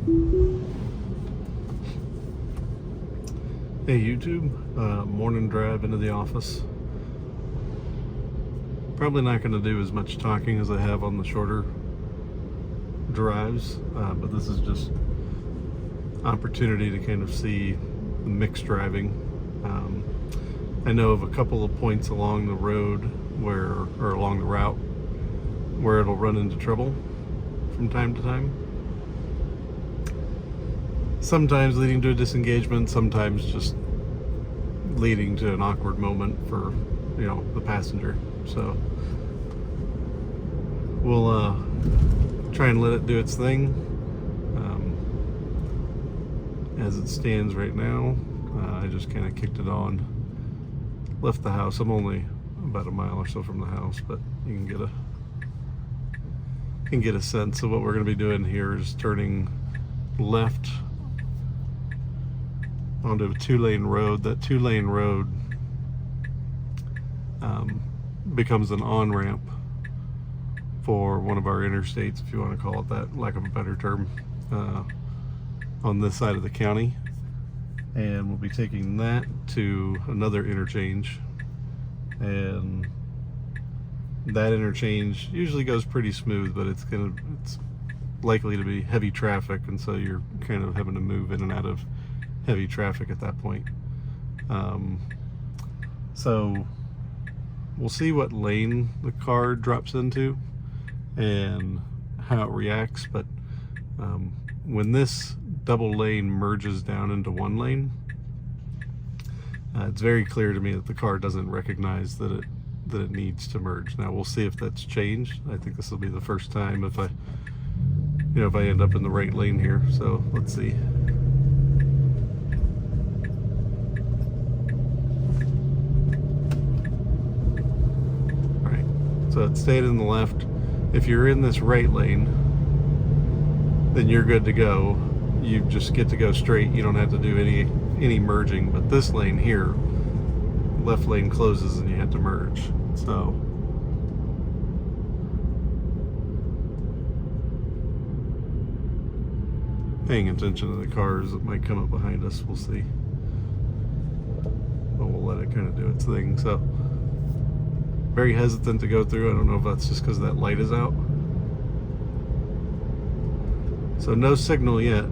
Hey YouTube, morning drive into the office. Probably not going to do as much talking as I have on the shorter drives, but this is just opportunity to kind of see the mixed driving. I know of a couple of points along the road or along the route where it'll run into trouble from time to time. Sometimes leading to a disengagement, sometimes just leading to an awkward moment for, the passenger. So we'll try and let it do its thing. As it stands right now, I just kind of kicked it on, left the house. I'm only about a mile or so from the house, but you can get a sense of what we're going to be doing here is turning left onto a two-lane road. That two-lane road becomes an on-ramp for one of our interstates, if you want to call it that, lack of a better term, on this side of the county. And we'll be taking that to another interchange, and that interchange usually goes pretty smooth, but it's likely to be heavy traffic, and so you're kind of having to move in and out of heavy traffic at that point. So we'll see what lane the car drops into and how it reacts, but when this double lane merges down into one lane, it's very clear to me that the car doesn't recognize that it needs to merge. Now we'll see if that's changed. I think this will be the first time if I end up in the right lane here. So let's see. All right, so it stayed in the left. If you're in this right lane, then you're good to go. You just get to go straight. You don't have to do any merging. But this lane here, left lane closes and you have to merge. So paying attention to the cars that might come up behind us, we'll see. But we'll let it kind of do its thing. So very hesitant to go through. I don't know if that's just because that light is out. So no signal yet.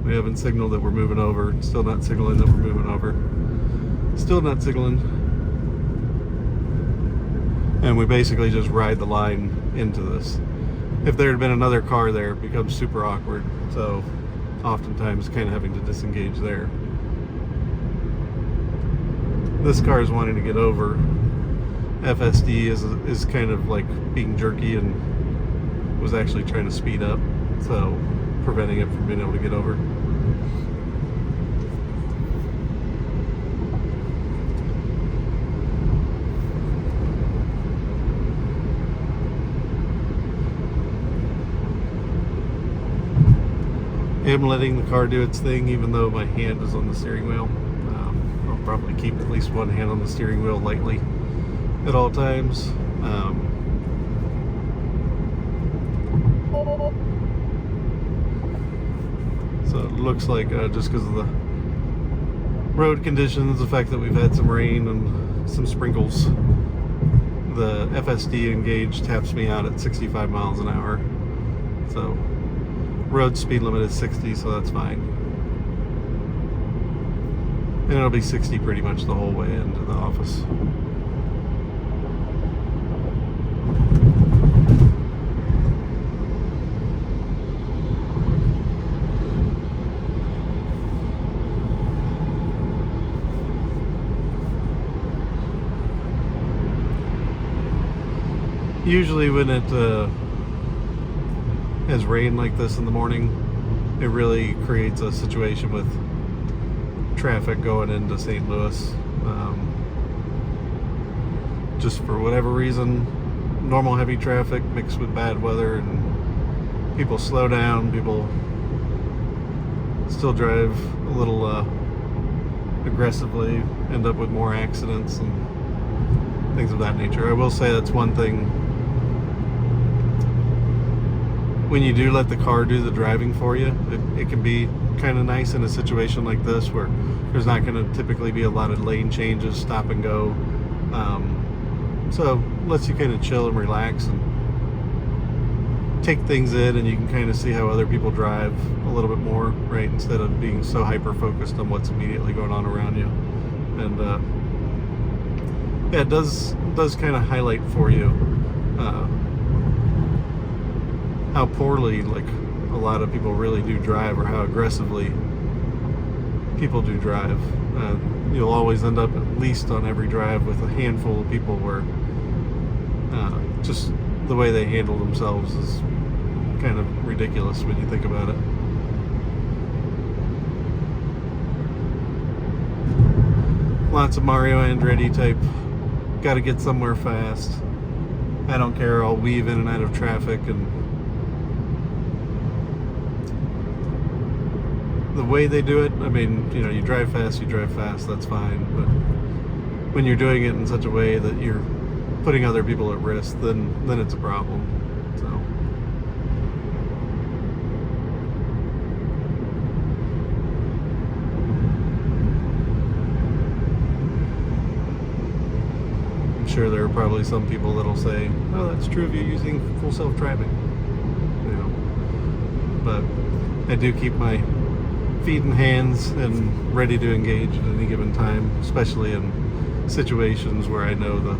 We haven't signaled that we're moving over. Still not signaling that we're moving over. Still not signaling. And we basically just ride the line into this. If there had been another car there, it becomes super awkward. So oftentimes kind of having to disengage there. This car is wanting to get over. FSD is kind of like being jerky and was actually trying to speed up, so preventing it from being able to get over. I'm letting the car do its thing, even though my hand is on the steering wheel. I'll probably keep at least one hand on the steering wheel lightly at all times. So it looks like just because of the road conditions, the fact that we've had some rain and some sprinkles, the FSD engage taps me out at 65 miles an hour. So road speed limit is 60, so that's fine. And it'll be 60 pretty much the whole way into the office. Usually when it has rain like this in the morning, it really creates a situation with traffic going into St. Louis. Just for whatever reason, normal heavy traffic mixed with bad weather, and people slow down, people still drive a little aggressively, end up with more accidents and things of that nature. I will say that's one thing when you do let the car do the driving for you, it can be kind of nice in a situation like this where there's not going to typically be a lot of lane changes, stop and go. So lets you kind of chill and relax and take things in, and you can kind of see how other people drive a little bit more, right? Instead of being so hyper focused on what's immediately going on around you. And yeah, it does kind of highlight for you how poorly like a lot of people really do drive, or how aggressively people do drive. You'll always end up at least on every drive with a handful of people where just the way they handle themselves is kind of ridiculous when you think about it. Lots of Mario Andretti type, gotta get somewhere fast, I don't care, I'll weave in and out of traffic. And the way they do it, I mean, you know, you drive fast, that's fine, but when you're doing it in such a way that you're putting other people at risk, then it's a problem. So I'm sure there are probably some people that'll say, oh, that's true of you using full self-driving, you know, but I do keep my feet and hands and ready to engage at any given time, especially in situations where I know the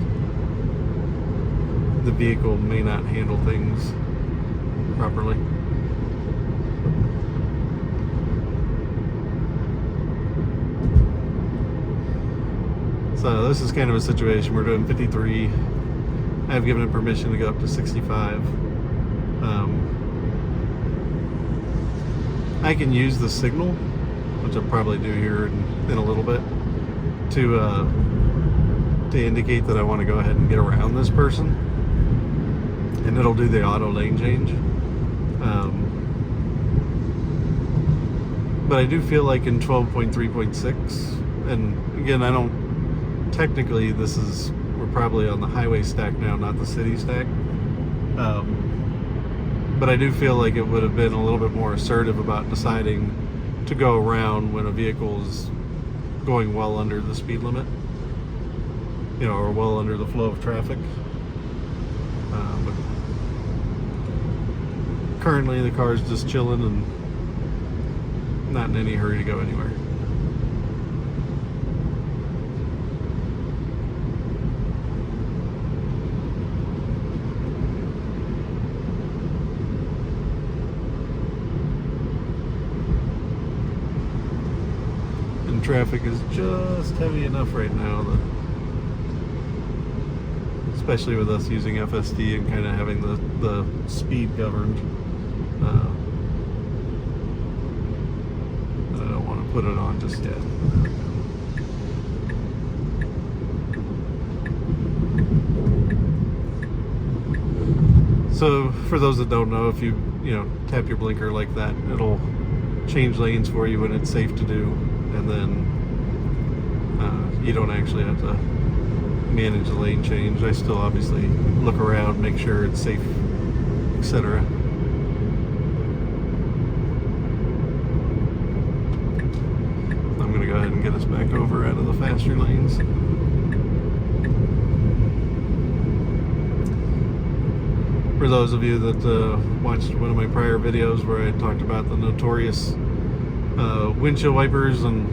vehicle may not handle things properly. So this is kind of a situation. We're doing 53. I've given it permission to go up to 65. I can use the signal, which I'll probably do here in a little bit, to indicate that I want to go ahead and get around this person, and it'll do the auto lane change. But I do feel like in 12.3.6, and again, I don't technically, we're probably on the highway stack now, not the city stack. But I do feel like it would have been a little bit more assertive about deciding to go around when a vehicle is going well under the speed limit, you know, or well under the flow of traffic. But currently the car is just chilling and not in any hurry to go anywhere. Traffic is just heavy enough right now that, especially with us using FSD and kind of having the speed governed, I don't want to put it on just yet. So for those that don't know, if you tap your blinker like that, it'll change lanes for you when it's safe to do. And then you don't actually have to manage the lane change. I still obviously look around, make sure it's safe, etc. I'm going to go ahead and get us back over out of the faster lanes. For those of you that watched one of my prior videos where I talked about the notorious windshield wipers and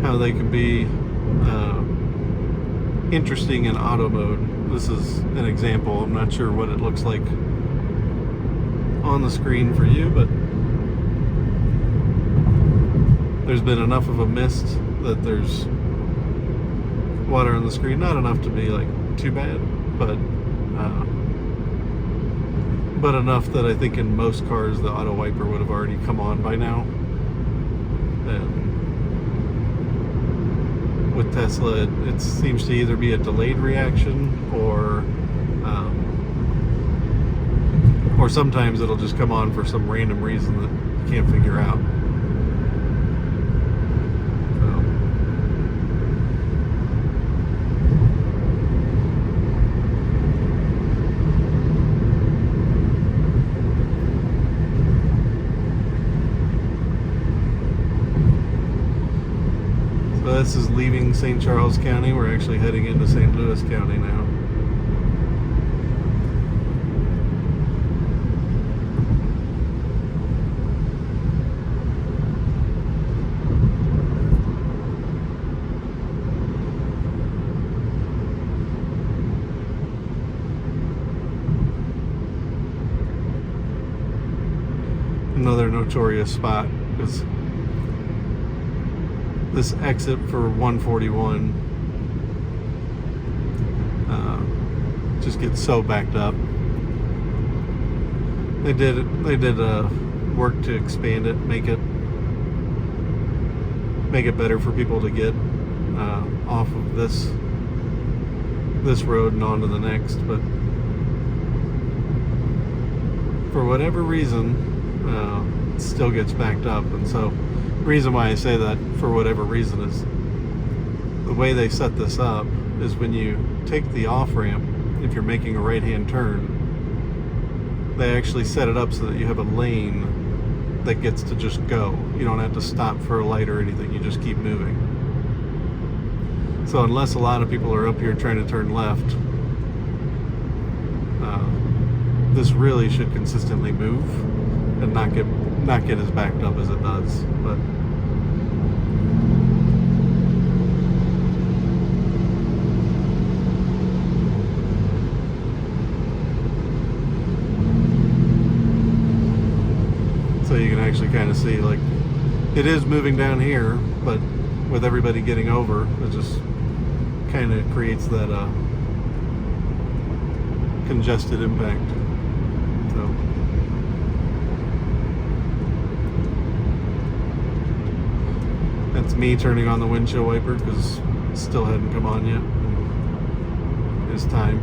how they can be interesting in auto mode. This is an example. I'm not sure what it looks like on the screen for you, but there's been enough of a mist that there's water on the screen. Not enough to be like too bad, but enough that I think in most cars the auto wiper would have already come on by now. And with Tesla, it seems to either be a delayed reaction or sometimes it'll just come on for some random reason that you can't figure out. So this is leaving St. Charles County. We're actually heading into St. Louis County now. Another notorious spot because this exit for 141 just gets so backed up. They did work to expand it, make it better for people to get off of this road and onto the next, but for whatever reason it still gets backed up. And so the reason why I say that, for whatever reason, is the way they set this up is when you take the off ramp, if you're making a right hand turn, they actually set it up so that you have a lane that gets to just go. You don't have to stop for a light or anything, you just keep moving. So unless a lot of people are up here trying to turn left, this really should consistently move and not get as backed up as it does. But so you can actually kind of see, like, it is moving down here, but with everybody getting over, it just kind of creates that congested impact. So that's me turning on the windshield wiper because it still hadn't come on yet. It's time.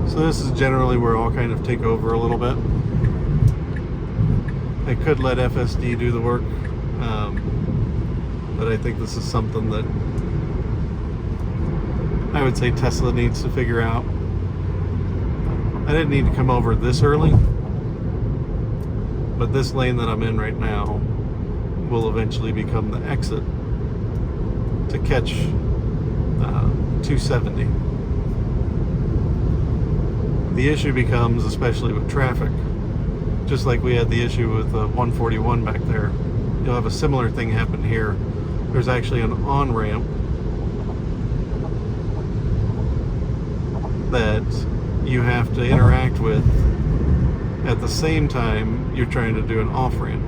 So this is generally where I'll kind of take over a little bit. I could let FSD do the work, but I think this is something that I would say Tesla needs to figure out. I didn't need to come over this early, but this lane that I'm in right now will eventually become the exit to catch 270. The issue becomes, especially with traffic, just like we had the issue with 141 back there, you'll have a similar thing happen here. There's actually an on-ramp that you have to interact with at the same time you're trying to do an off-ramp.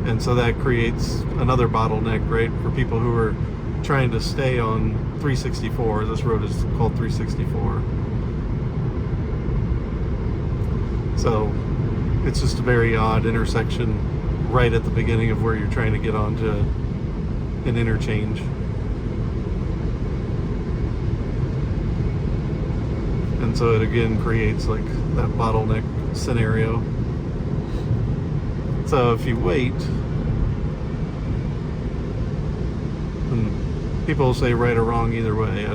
And so that creates another bottleneck, right, for people who are trying to stay on 364. This road is called 364. So it's just a very odd intersection right at the beginning of where you're trying to get onto an interchange. And so it again creates like that bottleneck scenario. So if you wait, and people say right or wrong either way,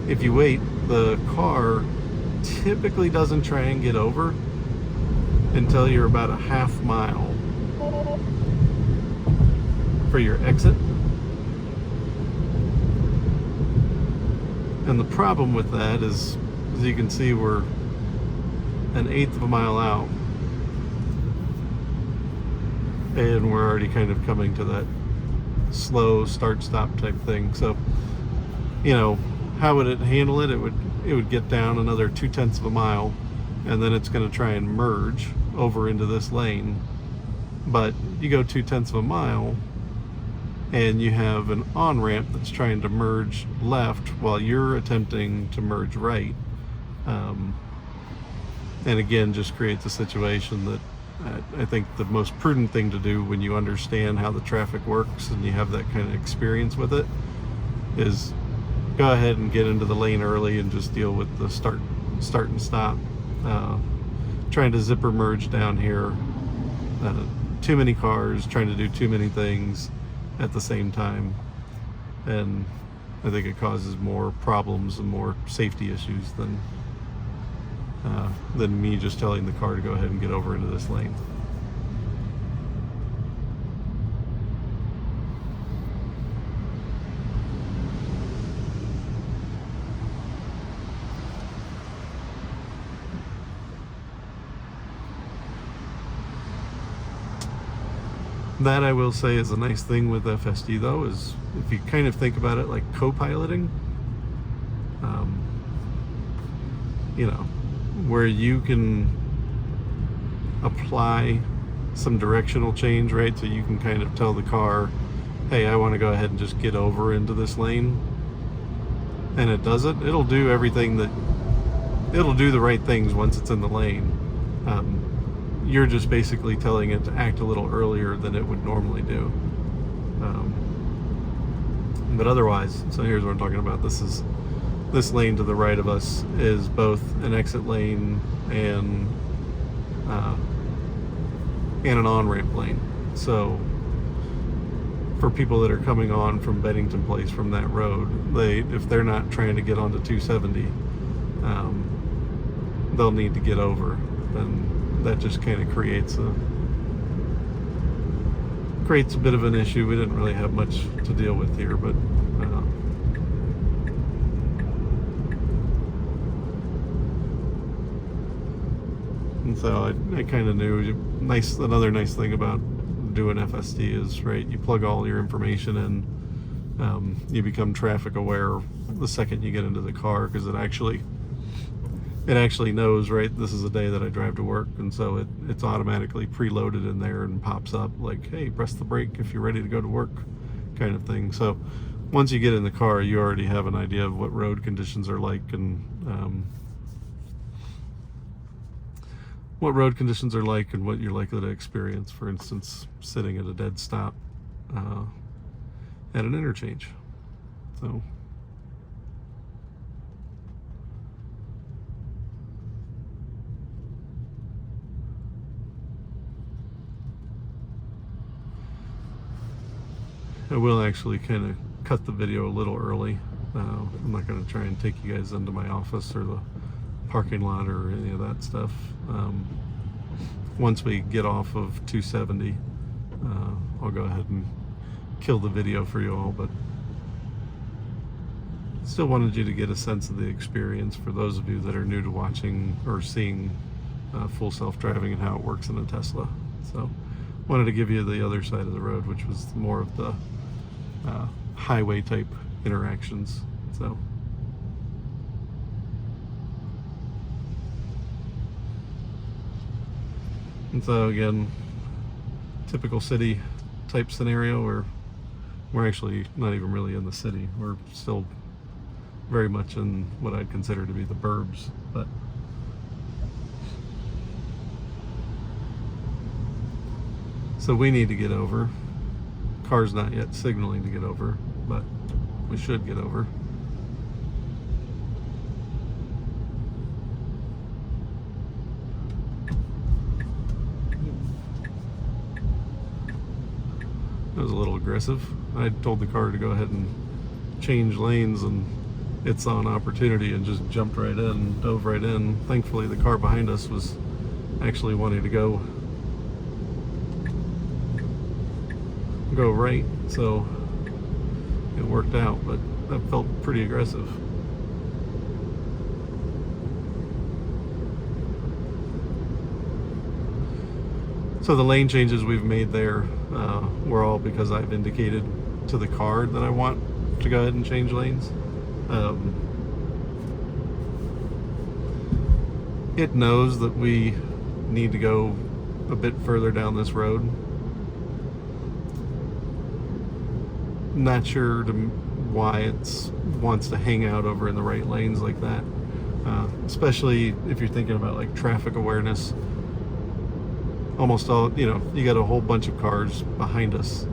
if you wait, the car typically doesn't try and get over until you're about a half mile for your exit. And the problem with that is, as you can see, we're an eighth of a mile out and we're already kind of coming to that slow start-stop type thing. So, how would it handle it? It would get down another 0.2 of a mile, and then it's going to try and merge over into this lane. But you go 0.2 of a mile, and you have an on-ramp that's trying to merge left while you're attempting to merge right. And again, just creates a situation that I think the most prudent thing to do when you understand how the traffic works and you have that kind of experience with it is go ahead and get into the lane early and just deal with the start and stop. Trying to zipper merge down here too many cars trying to do too many things at the same time, and I think it causes more problems and more safety issues than me just telling the car to go ahead and get over into this lane. That, I will say, is a nice thing with FSD, though, is if you kind of think about it like co-piloting, you know, where you can apply some directional change, right? So you can kind of tell the car, hey, I want to go ahead and just get over into this lane, and it does it. It'll do everything it'll do the right things once it's in the lane. You're just basically telling it to act a little earlier than it would normally do. But otherwise, so here's what I'm talking about. This lane to the right of us is both an exit lane and an on-ramp lane. So for people that are coming on from Bennington Place from that road, if they're not trying to get onto 270, they'll need to get over. And that just kind of creates a bit of an issue. We didn't really have much to deal with here, but and so I kind of knew. Another nice thing about doing FSD is, right, you plug all your information in, you become traffic aware the second you get into the car, because it actually knows, right, this is a day that I drive to work, and so it's automatically preloaded in there and pops up like, hey, press the brake if you're ready to go to work, kind of thing. So once you get in the car, you already have an idea of what road conditions are like, and what you're likely to experience. For instance, sitting at a dead stop at an interchange. So I will actually kind of cut the video a little early. I'm not going to try and take you guys into my office or the parking lot or any of that stuff. Once we get off of 270, I'll go ahead and kill the video for you all, but still wanted you to get a sense of the experience for those of you that are new to watching or seeing full self-driving and how it works in a Tesla. So wanted to give you the other side of the road, which was more of the highway type interactions. So and so again, typical city type scenario where we're actually not even really in the city. We're still very much in what I'd consider to be the burbs, but so we need to get over. Car's not yet signaling to get over, but we should get over. That was a little aggressive. I told the car to go ahead and change lanes, and it saw an opportunity and just jumped right in, dove right in. Thankfully, the car behind us was actually wanting to go right, so it worked out, but that felt pretty aggressive. So the lane changes we've made there were all because I've indicated to the car that I want to go ahead and change lanes. It knows that we need to go a bit further down this road. Not sure why it wants to hang out over in the right lanes like that, especially if you're thinking about like traffic awareness. Almost all, you got a whole bunch of cars behind us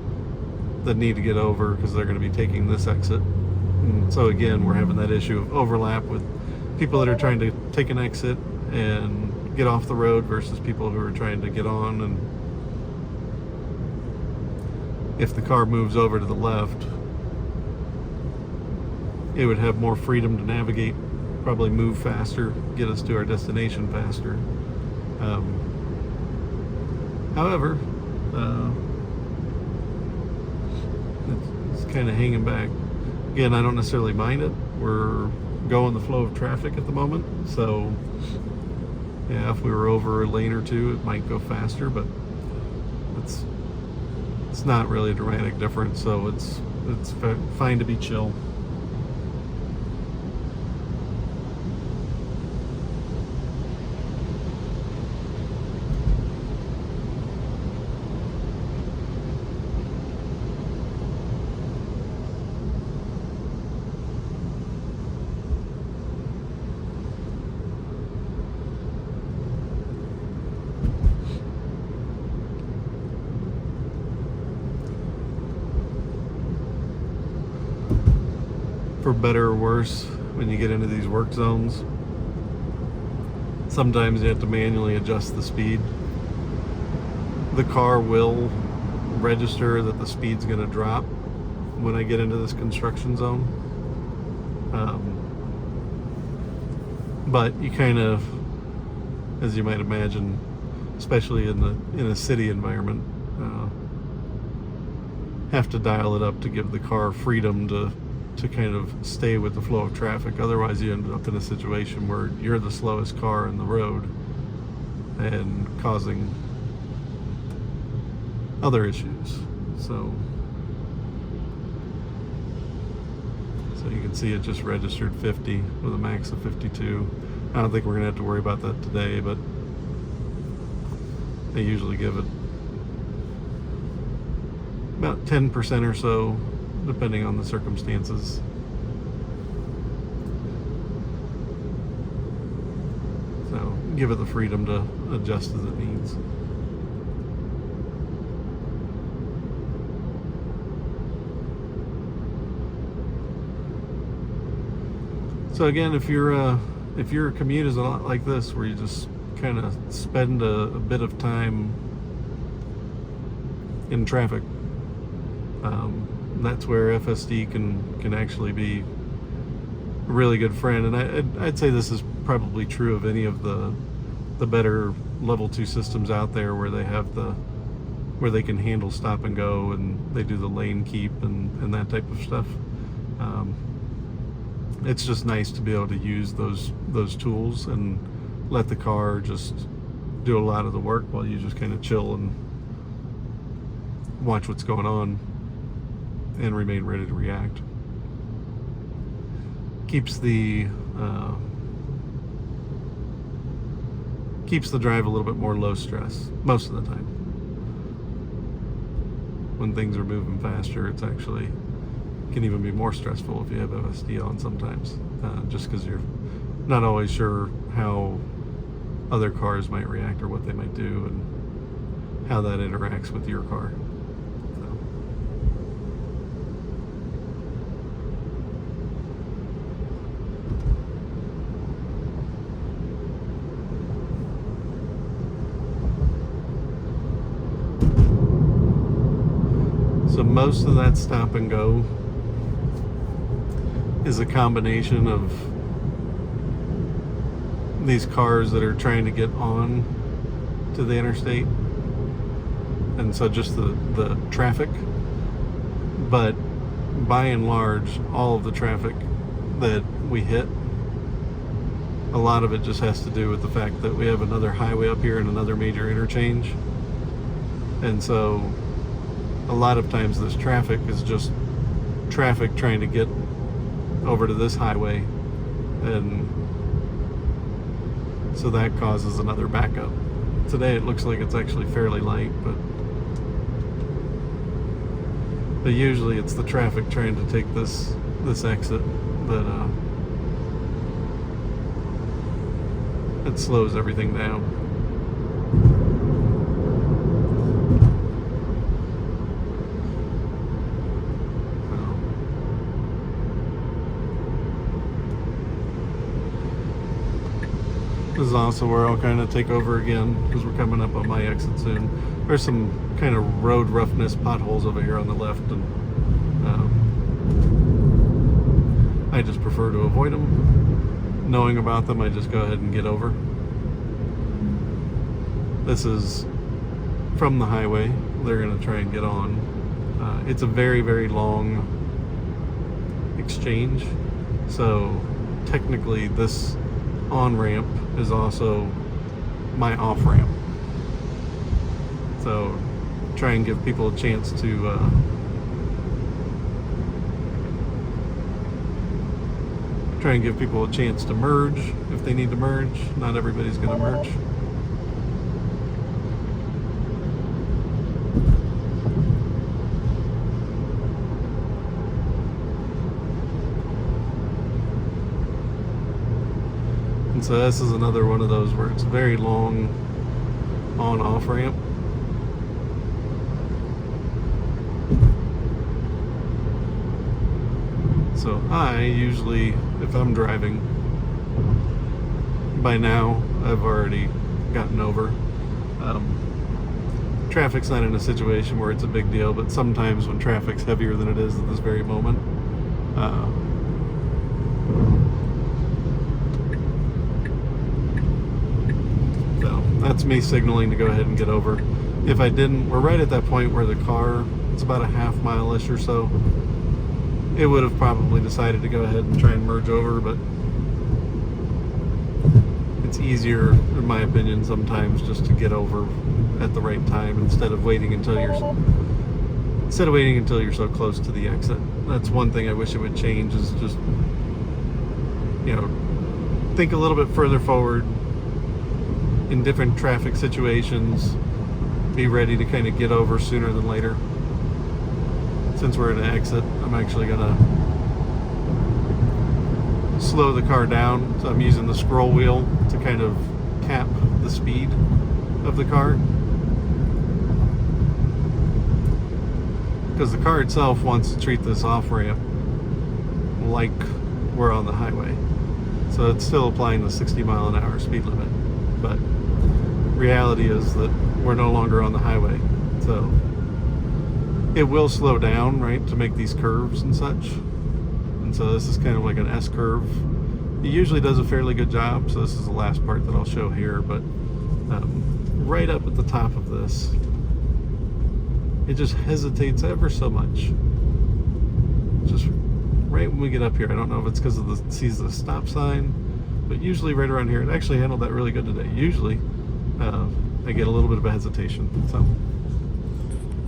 that need to get over because they're going to be taking this exit. And so again, we're having that issue of overlap with people that are trying to take an exit and get off the road versus people who are trying to get on. And if the car moves over to the left, it would have more freedom to navigate, probably move faster, get us to our destination faster. However, it's kind of hanging back. Again, I don't necessarily mind it. We're going the flow of traffic at the moment, so yeah, if we were over a lane or two, it might go faster, but it's not really a dramatic difference, so it's fine to be chill. For better or worse, when you get into these work zones, sometimes you have to manually adjust the speed. The car will register that the speed's going to drop when I get into this construction zone. But you kind of, as you might imagine, especially in a city environment, have to dial it up to give the car freedom to kind of stay with the flow of traffic. Otherwise you end up in a situation where you're the slowest car in the road and causing other issues. So you can see it just registered 50 with a max of 52. I don't think we're gonna have to worry about that today, but they usually give it about 10% or so, depending on the circumstances. So give it the freedom to adjust as it needs. So again, if your commute is a lot like this, where you just kind of spend a bit of time in traffic, that's where FSD can actually be a really good friend. And I'd say this is probably true of any of the better level 2 systems out there, where they have where they can handle stop and go, and they do the lane keep and that type of stuff. It's just nice to be able to use those tools and let the car just do a lot of the work while you just kind of chill and watch what's going on and remain ready to react. Keeps the drive a little bit more low stress most of the time. When things are moving faster, it's actually can even be more stressful if you have FSD on sometimes, just because you're not always sure how other cars might react or what they might do and how that interacts with your car. So most of that stop and go is a combination of these cars that are trying to get on to the interstate, and so just the traffic. But by and large, all of the traffic that we hit, a lot of it just has to do with the fact that we have another highway up here and another major interchange. And so a lot of times this traffic is just traffic trying to get over to this highway, and so that causes another backup. Today it looks like it's actually fairly light, but usually it's the traffic trying to take this exit that it slows everything down. This is also where I'll kind of take over again because we're coming up on my exit soon. There's some kind of road roughness potholes over here on the left, and I just prefer to avoid them. Knowing about them, I just go ahead and get over. This is from the highway. They're going to try and get on. It's a very, very long exchange, so technically this on-ramp is also my off-ramp. So try and give people a chance to merge if they need to merge. Not everybody's going to merge. And so this is another one of those where it's a very long on-off ramp. So I usually, if I'm driving, by now I've already gotten over. Traffic's not in a situation where it's a big deal, but sometimes when traffic's heavier than it is at this very moment, so that's me signaling to go ahead and get over. If I didn't, we're right at that point where the car, it's about a half mile-ish or so. It would have probably decided to go ahead and try and merge over, but it's easier, in my opinion, sometimes just to get over at the right time instead of waiting until you're so close to the exit. That's one thing I wish it would change, is just, you know, think a little bit further forward in different traffic situations. Be ready to kind of get over sooner than later. Since we're at an exit, I'm actually gonna slow the car down. So I'm using the scroll wheel to kind of cap the speed of the car, because the car itself wants to treat this off ramp like we're on the highway. So it's still applying the 60 mile an hour speed limit, but reality is that we're no longer on the highway. So it will slow down, right, to make these curves and such. And so this is kind of like an S curve. It usually does a fairly good job, so this is the last part that I'll show here, but right up at the top of this, it just hesitates ever so much. Just right when we get up here. I don't know if it's because of sees the stop sign, but usually right around here, it actually handled that really good today. Usually I get a little bit of a hesitation. So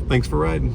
thanks for riding.